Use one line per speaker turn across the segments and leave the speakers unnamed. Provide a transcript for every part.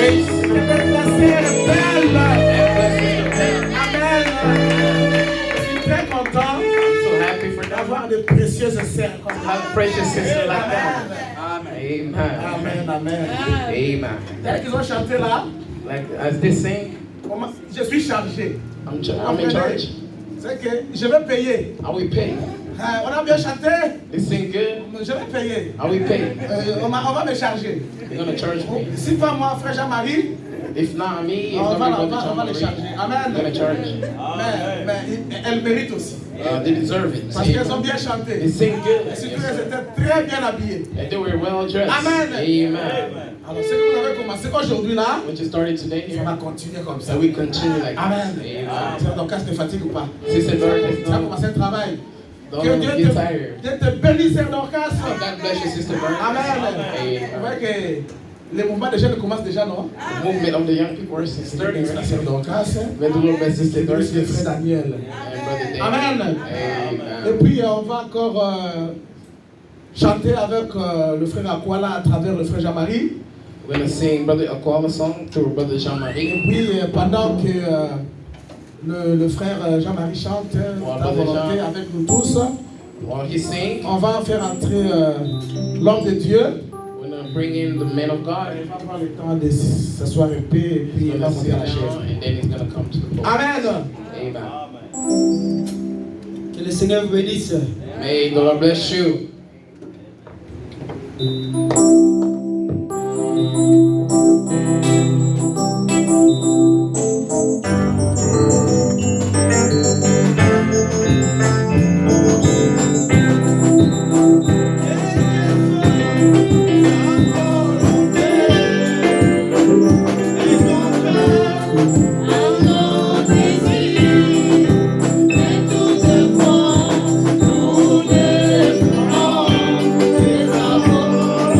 Grace.
La sœur Belle. Amen. Je suis très content
I'm so happy for them.
d'avoir de précieuses sœurs comme ça.
Have precious sisters like that.
Amen.
Amen.
Amen, amen.
Amen.
Dès qu'ils ont chanté là,
Like as they sing,
je suis chargé.
I'm in charge.
C'est que je vais payer.
I will pay.
On a bien chanté,
They sing good.
je vais payer.
I will pay.
On va me charger.
They're gonna charge me.
Si pas moi, frère Jean-Marie,
If not me, it's
on
gonna
va,
be Brother
on va les
Jean
charger.
Marie.
Amen.
They're gonna charge.
Mais elles méritent aussi.
They deserve it.
Parce qu'elles ont bien chanté.
They sing good.
Et surtout, elles étaient très bien habillées.
And they were well dressed.
Amen.
Amen.
Alors, ce que vous avez commencé aujourd'hui là,
What you started today
on
here,
va continuer comme ça.
so we continue like
Amen.
this.
Donc, est-ce que tu fatigue ou pas?
Sister Dorcas,
Tu as commencé le travail.
don't
Que Dieu
get tired.
te bénisse, Sœur Dorcas.
God bless you, Sister Dorcas.
Amen. Vous voyez que les mouvements des jeunes commencent déjà, non?
The movement of the young people are starting
La
right
Sœur
now.
Dorcas.
With the little bit Sister
Bénisse le
Dorcas
frère Daniel.
and Brother David.
Amen. Et
Amen.
puis, on va encore chanter avec le frère Aquala à travers le frère Jean-Marie.
We're gonna sing Brother Aquala song through Brother
Et
Jean-Marie.
puis, pendant que le frère Jean-Marie chante ta volonté
Jean.
avec nous tous,
While he sings,
on va faire entrer l'homme de Dieu.
we're gonna bring in the man of God.
Il va prendre le temps de s'asseoir un peu et puis
He's
il va
gonna sit
monter à la chaise.
down and then he's gonna come to the pulpit.
Amen.
Amen.
Que le Seigneur vous bénisse.
May the Lord bless you.
Toutefois, nous les prends, les amours.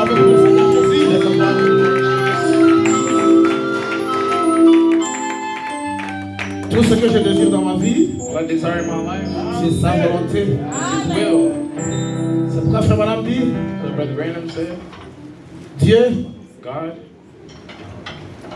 avec le Seigneur Jésus.
Let's applaud the Lord Jesus.
Tout ce que je désire dans ma vie,
What I desire in my life,
c'est sa volonté.
His will.
C'est pourquoi Frère Branham dit,
As Brother Branham said,
Dieu
God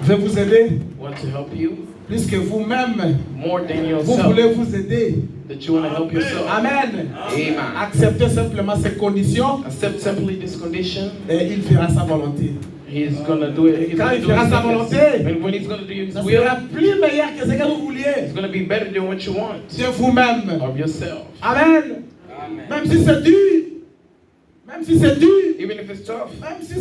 veut vous aider
wants to help you
plus que vous-même.
more than
Vous
yourself.
voulez vous aider.
That you want to help yourself.
Amen.
Amen.
Acceptez simplement ces conditions
Accept simply this condition.
et il fera sa volonté.
He's gonna do it. He's
Quand
gonna
il
do
fera
his
sa
business.
volonté,
And when he's gonna do his
Ça
will,
sera plus meilleur que ce que vous vouliez
it's gonna be better than what you want
de vous-même.
of yourself.
Amen. Même si c'est dur, même si c'est dur,
Even if it's tough,
même si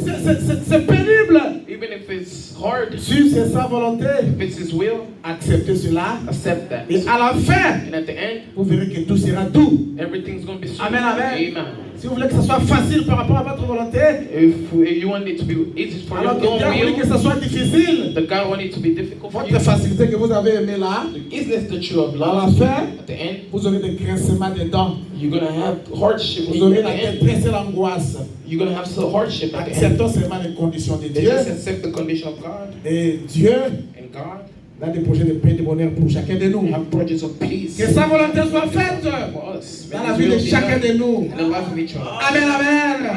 c'est pénible,
even if it's hard,
si c'est sa volonté,
if it's his will,
acceptez cela.
accept that.
Et à la fin,
And at the end,
vous verrez que tout sera doux.
everything's gonna be sweet.
Amen, amen.
Amen.
Si vous voulez que ça soit facile par rapport à votre volonté,
If you want it to be easy for
alors
your
que
own
Dieu voulait que
will,
ça soit difficile,
the God want it to be difficult for you.
votre facilité que vous avez aimée là,
The easiness that you have
à la
loved,
fin,
at the end,
vous aurez des grincements des dents.
you're gonna have hardship.
Vous aurez
At
la
the
tête
end,
pressée, l'angoisse.
you're gonna have some hardship at the end.
Acceptons seulement les conditions de
They
Dieu.
just accept the condition of God,
Et Dieu
and God
a des projets de paix et de bonheur pour chacun de nous.
have projects of peace
Que sa volonté soit faite
for us.
dans la vie de chacun de nous.
In the life of each other.
Amen, amen.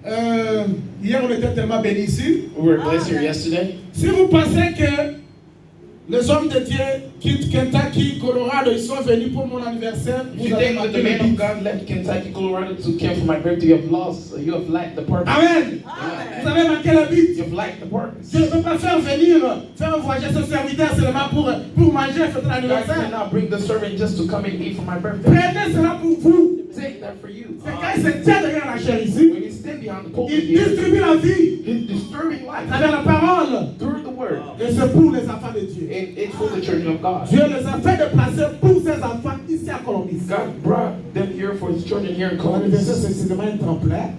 Amen.
Hier, on était tellement bénis ici.
We were blessed here yesterday.
Si vous pensez que les hommes de Dieu quittent Kentucky, Colorado, ils sont venus pour mon anniversaire,
If
vous
you
avez
think that
manqué
the
le
man of
but.
God left Kentucky, Colorado to come for my birthday, you have lacked the purpose.
Amen. Vous avez manqué le but.
You have lacked the purpose.
Dieu ne peut pas faire voyager son serviteur seulement pour manger, fêter
God
l'anniversaire.
cannot bring the servant just to come and eat for my birthday.
Prenez cela pour vous.
Take that for you.
C'est quand il se tient derrière la chair ici,
When you stand behind the pulpit
il
here,
distribue la vie
He's disturbing
à
life
travers la parole.
through the word.
Et c'est pour les enfants de Dieu.
And it's for the children of God.
Dieu les a fait déplacer pour ses enfants ici à Colombie.
God brought them here for his children here in
L'anniversaire,
Columbus.
c'est seulement un tremplin.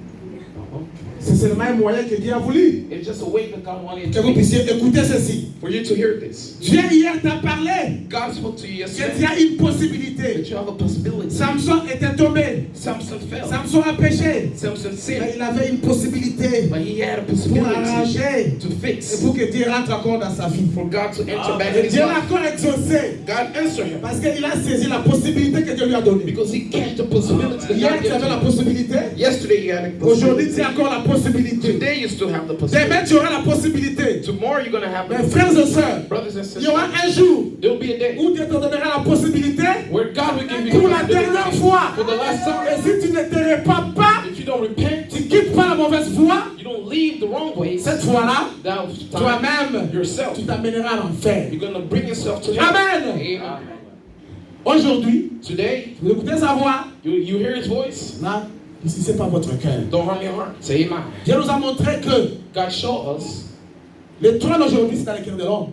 C'est seulement un moyen que Dieu a voulu.
It's just a way that God wanted
Que
to
vous
be,
puissiez écouter ceci.
for you to hear this.
Dieu hier t'a parlé
God spoke to you
qu'il
yesterday
y a une possibilité.
that you have a possibility.
Samson était tombé.
Samson fell.
Samson a péché.
Samson
Mais
sinned.
il avait une possibilité
But he had a
pour
possibility
arranger
to
et
fix,
pour que Dieu rentre encore dans sa vie.
for God to enter back in
Et
his
Dieu l'a
life.
encore exaucé
God answered him
parce qu'il a saisi la possibilité que Dieu lui a donnée.
because he catch the possibility that
Hier,
God
tu avais la
gave you.
possibilité.
Yesterday you had a
Aujourd'hui, tu
possibility.
as encore la possibilité.
Today you still have the
Demain,
possibility.
tu auras la possibilité.
Tomorrow you're gonna have
Mes
the
frères et sœurs,
brothers and
il y aura
sisters.
un jour
There'll be a day
où Dieu te donnera la possibilité
where God will give you
pour
the
la dernière
possibility
fois.
for the last
Et
time.
si tu ne te répands pas,
If you don't repent,
tu quittes pas la mauvaise voie,
you don't leave the wrong way.
cette fois-là,
That time
toi-même,
yourself,
tu t'amèneras à l'enfer.
you're gonna bring yourself to hell.
Amen.
Amen.
Aujourd'hui,
Today
vous écoutez sa voix.
you hear His voice.
Là, ici, c'est pas votre cœur.
Don't harm your heart. Say Amen.
Dieu nous a montré que
God showed us.
le trône aujourd'hui, c'est dans le cœur de l'homme.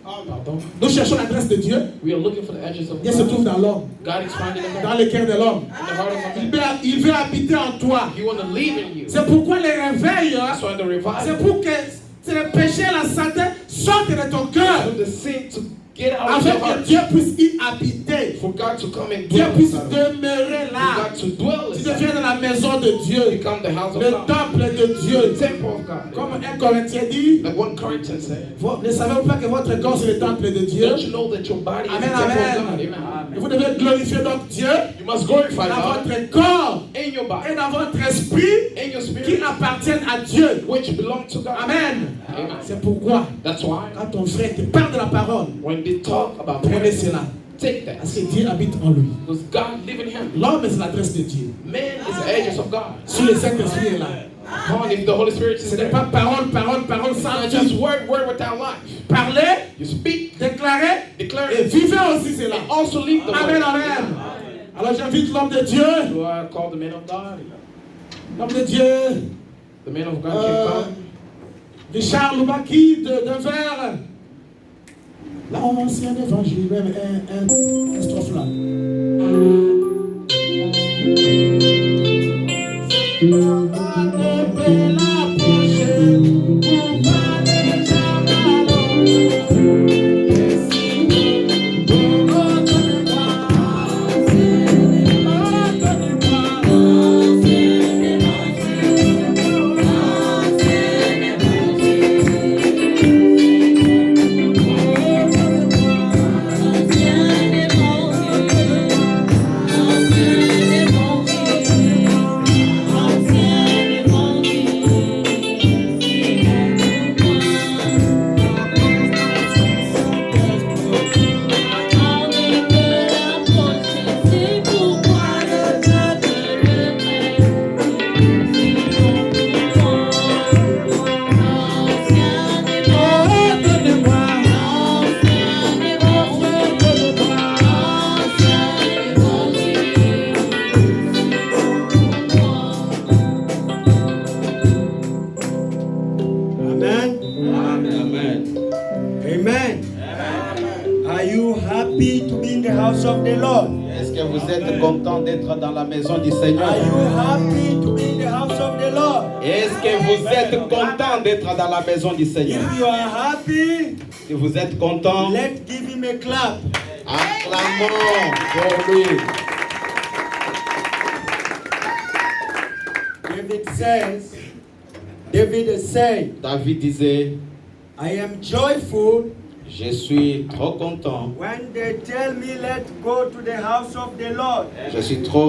Pardon.
Nous cherchons l'adresse de Dieu.
We are looking for the edges of
Dieu se trouve
God.
dans l'homme,
God is finding them
dans
in
le cœur de l'homme.
the heart of a man.
Il veut habiter en toi.
He want to live in you.
C'est pourquoi les réveils,
That's why the
c'est
revival,
pour que c'est le péché et la santé sortent de ton cœur.
for the sin to get out of
Afin
your
que
heart,
Dieu puisse y habiter.
for God to come and
Dieu
dwell
puisse
inside of you.
demeurer
For
là.
God to dwell
Tu
inside
deviens dans la maison de Dieu,
become the house of
le
God,
temple de
the
Dieu.
temple of God.
Comme un Corinthien dit,
Like one Corinthians said,
ne savez-vous pas que votre corps c'est le temple de Dieu?
don't you know that your body is the
Amen,
temple of
amen.
God?
Et
Amen.
vous devez glorifier donc Dieu
You must glorify
dans
God
votre corps
in your
et
body,
dans votre esprit
in your
qui
spirit,
appartiennent à Dieu.
which belong to God.
Amen.
Amen.
C'est pourquoi,
That's why
quand ton frère te parle de la parole,
when they talk about
prenez
prayer,
cela.
take that.
Parce que Dieu habite en lui.
Because God live in him.
L'homme, c'est l'adresse de Dieu.
Man is the edges of God.
Si le Saint-Esprit est là,
Come on, if the Holy Spirit is
ce n'est
there,
pas parole, parole, parole
it's
sans
not
Dieu.
just word without life.
Parlez,
You speak,
déclarez
declare
et
it,
vivez aussi cela.
and also leave the
Amen,
word.
amen. Alors j'invite l'homme de Dieu,
Do I call the man of God?
l'homme de Dieu,
The man of God can come.
Richard Loubaki de Denver. L'ancien évangile, même un strophe là.
que vous êtes content d'être dans la maison du Seigneur?
Are you happy to be in the house of the Lord?
Est-ce que vous êtes content d'être dans la maison du Seigneur?
If you are happy,
Si vous êtes content,
let's give him a clap.
acclamons pour lui.
David said,
David disait,
I am joyful
je suis trop content.
when they tell me let's go to the house of the Lord.
Je suis trop